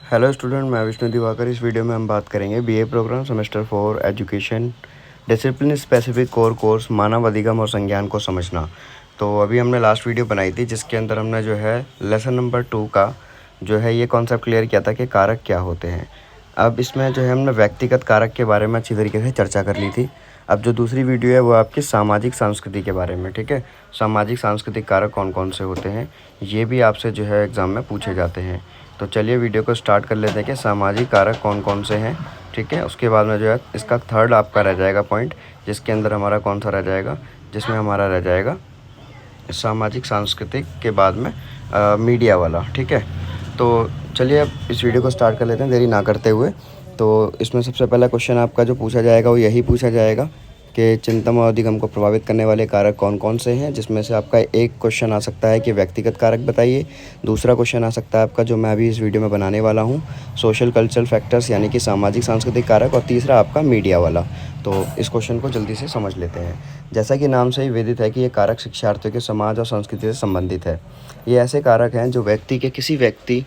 Hello student, मैं विष्णु दिवाकर। इस video में हम बात करेंगे BA program semester 4 education discipline specific core course मानव अधिगम और संज्ञान को समझना। तो अभी हमने लास्ट वीडियो बनाई थी जिसके अंदर हमने जो है लेसन नंबर 2 का जो है ये कॉन्सेप्ट क्लियर किया था कि कारक क्या होते हैं। अब इसमें जो है हमने व्यक्तिगत कारक के बारे में अच्छी तरीके से चर्चा कर ली थी। अब जो दूसरी वीडियो है वो आपकी सामाजिक संस्कृति के बारे में, ठीक है। सामाजिक सांस्कृतिक कारक कौन कौन से होते हैं ये भी आपसे जो है एग्ज़ाम में पूछे जाते हैं। तो चलिए वीडियो को स्टार्ट कर लेते हैं कि सामाजिक कारक कौन कौन से हैं, ठीक है। उसके बाद में जो है इसका थर्ड आपका रह जाएगा पॉइंट, जिसके अंदर हमारा कौन सा रह जाएगा, जिसमें हमारा रह जाएगा सामाजिक सांस्कृतिक के बाद में मीडिया वाला, ठीक है। तो चलिए अब इस वीडियो को स्टार्ट कर लेते हैं देरी ना करते हुए। तो इसमें सबसे पहला क्वेश्चन आपका जो पूछा जाएगा वो यही पूछा जाएगा कि चिंतन और अधिगम को प्रभावित करने वाले कारक कौन कौन से हैं, जिसमें से आपका एक क्वेश्चन आ सकता है कि व्यक्तिगत कारक बताइए। दूसरा क्वेश्चन आ सकता है आपका जो मैं अभी इस वीडियो में बनाने वाला हूँ, सोशल कल्चरल फैक्टर्स यानी कि सामाजिक सांस्कृतिक कारक, और तीसरा आपका मीडिया वाला। तो इस क्वेश्चन को जल्दी से समझ लेते हैं। जैसा कि नाम से ही विदित है कि ये कारक शिक्षार्थियों के समाज और संस्कृति से संबंधित है। ये ऐसे कारक हैं जो किसी व्यक्ति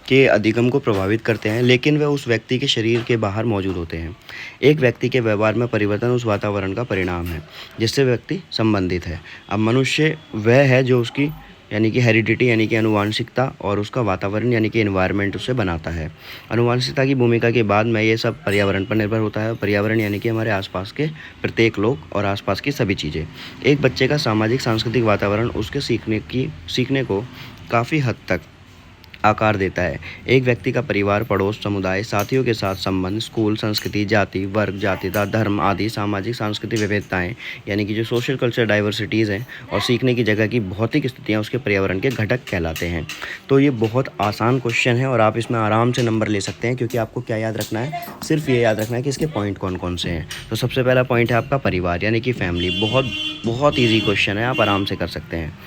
के अधिगम को प्रभावित करते हैं, लेकिन वे उस व्यक्ति के शरीर के बाहर मौजूद होते हैं। एक व्यक्ति के व्यवहार में परिवर्तन उस वातावरण का परिणाम है जिससे व्यक्ति संबंधित है। अब मनुष्य वह है जो उसकी यानी कि हेरिडिटी यानी कि आनुवांशिकता और उसका वातावरण यानी कि एनवायरनमेंट उसे बनाता है। आनुवांशिकता की भूमिका के बाद में ये सब पर्यावरण पर निर्भर होता है। पर्यावरण यानी कि हमारे आसपास के प्रत्येक लोग और आसपास की सभी चीज़ें। एक बच्चे का सामाजिक सांस्कृतिक वातावरण उसके सीखने को काफ़ी हद तक आकार देता है। एक व्यक्ति का परिवार, पड़ोस, समुदाय, साथियों के साथ संबंध, स्कूल, संस्कृति, जाति, वर्ग, जातीयता, धर्म आदि सामाजिक सांस्कृतिक विविधताएं यानी कि जो सोशल कल्चर डाइवर्सिटीज़ हैं और सीखने की जगह की भौतिक स्थितियां उसके पर्यावरण के घटक कहलाते हैं। तो ये बहुत आसान क्वेश्चन है और आप इसमें आराम से नंबर ले सकते हैं, क्योंकि आपको क्या याद रखना है, सिर्फ ये याद रखना है कि इसके पॉइंट कौन कौन से हैं। तो सबसे पहला पॉइंट है आपका परिवार यानी कि फैमिली। बहुत बहुत ईजी क्वेश्चन है, आप आराम से कर सकते हैं।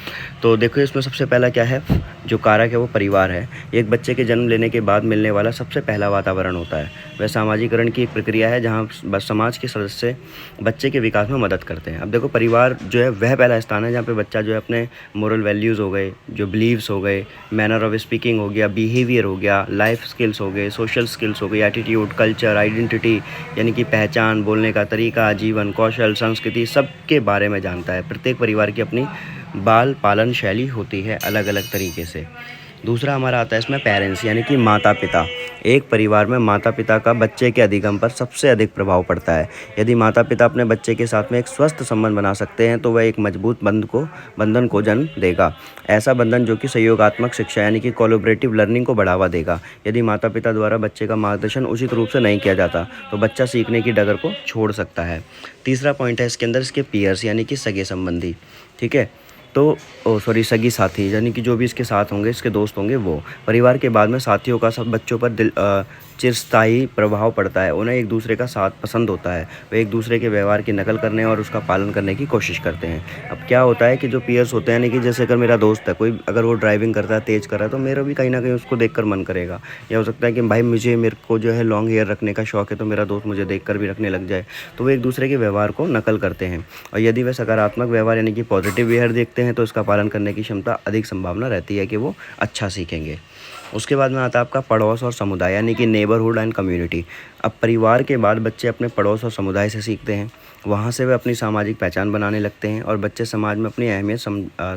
तो देखो इसमें सबसे पहला क्या है, जो कारक है वो परिवार है। एक बच्चे के जन्म लेने के बाद मिलने वाला सबसे पहला वातावरण होता है। वह सामाजिकरण की एक प्रक्रिया है जहाँ समाज के सदस्य बच्चे के विकास में मदद करते हैं। अब देखो परिवार जो है वह पहला स्थान है जहाँ पे बच्चा जो है अपने मोरल वैल्यूज़ हो गए, जो बिलीव्स हो गए, मैनर ऑफ स्पीकिंग हो गया, बिहेवियर हो गया, लाइफ स्किल्स हो गए, सोशल स्किल्स हो गई, एटीट्यूड, कल्चर, आइडेंटिटी यानी कि पहचान, बोलने का तरीका, जीवन कौशल, संस्कृति, सब के बारे में जानता है। प्रत्येक परिवार की अपनी बाल पालन शैली होती है अलग अलग तरीके से। दूसरा हमारा आता है इसमें पेरेंट्स यानी कि माता पिता। एक परिवार में माता पिता का बच्चे के अधिगम पर सबसे अधिक प्रभाव पड़ता है। यदि माता पिता अपने बच्चे के साथ में एक स्वस्थ संबंध बना सकते हैं तो वह एक मजबूत बंधन को जन्म देगा। ऐसा बंधन जो कि सहयोगात्मक शिक्षा यानी कि कोलैबोरेटिव लर्निंग को बढ़ावा देगा। यदि माता पिता द्वारा बच्चे का मार्गदर्शन उचित रूप से नहीं किया जाता तो बच्चा सीखने की डगर को छोड़ सकता है। तीसरा पॉइंट है इसके अंदर इसके पीयर्स यानी कि सगे संबंधी, ठीक है। तो सगी साथी यानी कि जो भी इसके साथ होंगे, इसके दोस्त होंगे, वो परिवार के बाद में साथियों का सब बच्चों पर चिरस्थायी प्रभाव पड़ता है। उन्हें एक दूसरे का साथ पसंद होता है। वे एक दूसरे के व्यवहार की नकल करने और उसका पालन करने की कोशिश करते हैं। अब क्या होता है कि जो पीयर्स होते हैं यानी कि जैसे अगर मेरा दोस्त है कोई, अगर वो ड्राइविंग करता है, तेज़ कर रहा है, तो मेरा भी कहीं ना कहीं उसको देखकर मन करेगा। या हो सकता है कि भाई मेरे को जो है लॉन्ग हेयर रखने का शौक है, तो मेरा दोस्त मुझे देखकर भी रखने लग जाए। तो वो एक दूसरे के व्यवहार को नकल करते हैं। और यदि वे सकारात्मक व्यवहार यानी कि पॉजिटिव बिहेवियर देखते हैं तो इसका पालन करने की क्षमता अधिक संभावना रहती है कि वो अच्छा सीखेंगे। उसके बाद में आता है आपका पड़ोस और समुदाय यानी कि नेबरहुड एंड कम्युनिटी। अब परिवार के बाद बच्चे अपने पड़ोस और समुदाय से सीखते हैं। वहाँ से वे अपनी सामाजिक पहचान बनाने लगते हैं और बच्चे समाज में अपनी अहमियत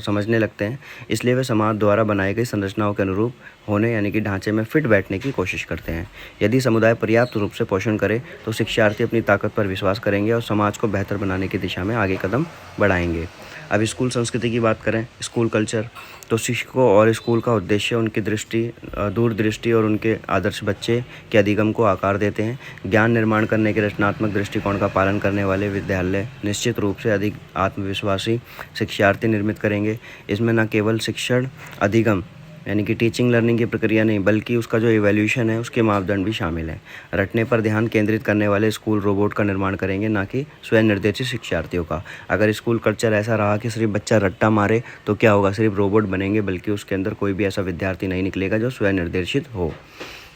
समझने लगते हैं। इसलिए वे समाज द्वारा बनाई गई संरचनाओं के अनुरूप होने यानी कि ढांचे में फिट बैठने की कोशिश करते हैं। यदि समुदाय पर्याप्त रूप से पोषण करे तो शिक्षार्थी अपनी ताकत पर विश्वास करेंगे और समाज को बेहतर बनाने की दिशा में आगे कदम बढ़ाएंगे। अब स्कूल संस्कृति की बात करें, स्कूल कल्चर, तो शिक्षकों और स्कूल का उद्देश्य उनकी दूरदृष्टि और उनके आदर्श बच्चे के अधिगम को आकार देते हैं। ज्ञान निर्माण करने के रचनात्मक दृष्टिकोण का पालन करने वाले विद्यालय निश्चित रूप से अधिक आत्मविश्वासी शिक्षार्थी निर्मित करेंगे। इसमें न केवल शिक्षण अधिगम यानी कि टीचिंग लर्निंग की प्रक्रिया नहीं, बल्कि उसका जो इवैल्यूएशन है उसके मापदंड भी शामिल हैं। रटने पर ध्यान केंद्रित करने वाले स्कूल रोबोट का निर्माण करेंगे, ना कि स्वयं निर्देशित शिक्षार्थियों का। अगर स्कूल कल्चर ऐसा रहा कि सिर्फ बच्चा रट्टा मारे तो क्या होगा, सिर्फ रोबोट बनेंगे, बल्कि उसके अंदर कोई भी ऐसा विद्यार्थी नहीं निकलेगा जो स्वयं निर्देशित हो।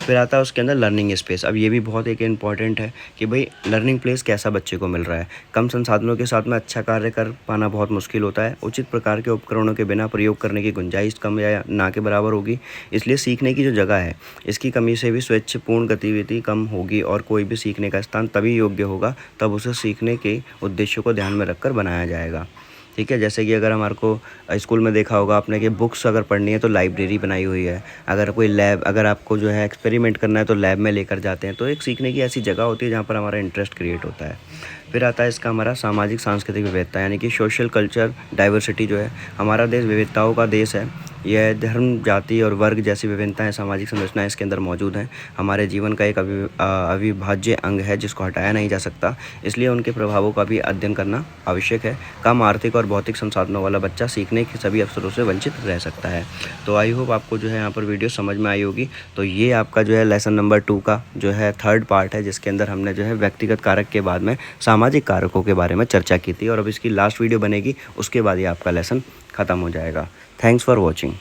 फिर आता है उसके अंदर लर्निंग स्पेस। अब ये भी बहुत एक इम्पॉर्टेंट है कि भाई लर्निंग प्लेस कैसा बच्चे को मिल रहा है। कम संसाधनों के साथ में अच्छा कार्य कर पाना बहुत मुश्किल होता है। उचित प्रकार के उपकरणों के बिना प्रयोग करने की गुंजाइश कम या ना के बराबर होगी। इसलिए सीखने की जो जगह है, इसकी कमी से भी स्वैच्छपूर्ण गतिविधि कम होगी और कोई भी सीखने का स्थान तभी योग्य होगा तब उसे सीखने के उद्देश्यों को ध्यान में रखकर बनाया जाएगा। ठीक है, जैसे कि अगर हमारे को स्कूल में देखा होगा आपने कि बुक्स अगर पढ़नी है तो लाइब्रेरी बनाई हुई है। अगर कोई लैब, अगर आपको जो है एक्सपेरिमेंट करना है तो लैब में लेकर जाते हैं। तो एक सीखने की ऐसी जगह होती है जहाँ पर हमारा इंटरेस्ट क्रिएट होता है। फिर आता है इसका हमारा सामाजिक सांस्कृतिक विविधता, यानी कि सोशल कल्चर डाइवर्सिटी जो है। हमारा देश विविधताओं का देश है। यह धर्म, जाति और वर्ग जैसी विभिन्नताएं, सामाजिक संरचनाएं इसके अंदर मौजूद हैं। हमारे जीवन का एक अविभाज्य अंग है जिसको हटाया नहीं जा सकता। इसलिए उनके प्रभावों का भी अध्ययन करना आवश्यक है। कम आर्थिक और भौतिक संसाधनों वाला बच्चा सीखने के सभी अवसरों से वंचित रह सकता है। तो आई होप आपको जो है यहाँ पर वीडियो समझ में आई होगी। तो ये आपका जो है लेसन नंबर 2 का जो है 3rd पार्ट है, जिसके अंदर हमने जो है व्यक्तिगत कारक के बाद में सामाजिक कारकों के बारे में चर्चा की थी। और अब इसकी लास्ट वीडियो बनेगी, उसके बाद ही आपका लेसन ख़त्म हो जाएगा। Thanks for watching.